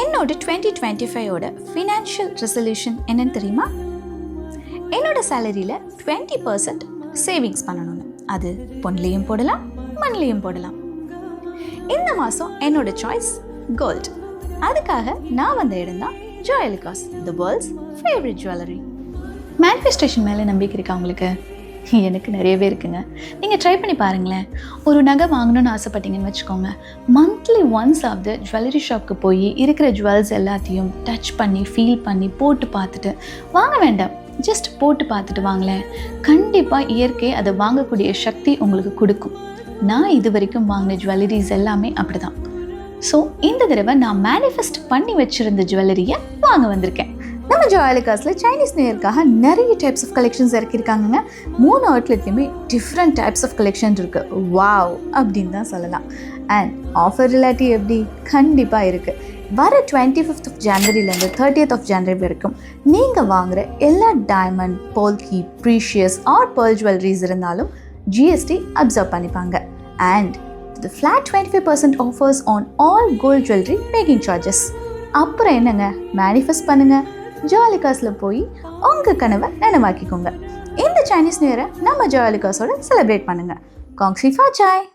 என்னோட 2025 financial resolution என்னன்னு தெரியுமா? என்னோட சேலரியில் 20% சேவிங்ஸ் பண்ணணும்னு. அது பொன்லேயும் போடலாம், மண்லேயும் போடலாம். இந்த மாதம் என்னோட சாய்ஸ் கோல்ட். அதுக்காக நான் வந்த இடம் தான் Joyalukkas, the world's favourite jewellery. Manifestation மேலே நம்பிக்கை இருக்கா உங்களுக்கு? எனக்கு நிறையவே இருக்குங்க. நீங்கள் ட்ரை பண்ணி பாருங்களேன். ஒரு நகை வாங்கணும்னு ஆசைப்பட்டீங்கன்னு வச்சுக்கோங்க, மந்த்லி ஒன்ஸ் ஆஃப் ஜுவல்லரி ஷாப்க்கு போய் இருக்கிற ஜுவல்ஸ் எல்லாத்தையும் டச் பண்ணி ஃபீல் பண்ணி போட்டு பார்த்துட்டு வாங்க வேண்டாம், ஜஸ்ட் போட்டு பார்த்துட்டு வாங்களேன். கண்டிப்பாக இயற்கை அதை வாங்கக்கூடிய சக்தி உங்களுக்கு கொடுக்கும். நான் இது வரைக்கும் வாங்கின ஜுவல்லரிஸ் எல்லாமே அப்படி தான். ஸோ இந்த தடவை நான் மேனிஃபெஸ்ட் பண்ணி வச்சுருந்த ஜுவல்லரியை வாங்க வந்திருக்கேன். நம்ம ஜுவெலுக்காஸில் சைனீஸ் நியூ இயர்க்காக நிறைய டைப்ஸ் ஆஃப் கலெக்ஷன்ஸ் இறக்கியிருக்காங்கங்க. 3 அவுட்லெட்லேயுமே டிஃப்ரெண்ட் டைப்ஸ் ஆஃப் கலெக்ஷன் இருக்குது. வாவ் அப்படின்னு தான் சொல்லலாம். அண்ட் ஆஃபர் ரிலேட்டிவ் எப்படி? கண்டிப்பாக இருக்குது. வர 25th of January 30th of January வரைக்கும் நீங்கள் வாங்குகிற எல்லா diamond, polki, precious or pearl jewelleries இருந்தாலும் ஜிஎஸ்டி அப்சர்வ் பண்ணிப்பாங்க. And the flat 25% offers on all gold jewelry making charges. அப்புறம் என்னங்க, மேனிஃபெஸ்ட் பண்ணுங்க, ஜுவெலுக்காஸில் போய் உங்கள் கனவை நனவாக்கிக்கோங்க. இந்த சைனீஸ் நியூ இயரை நம்ம ஜுவெலுக்காஸோட செலிப்ரேட் பண்ணுங்கள். காங்ஸி ஃபா சாய்.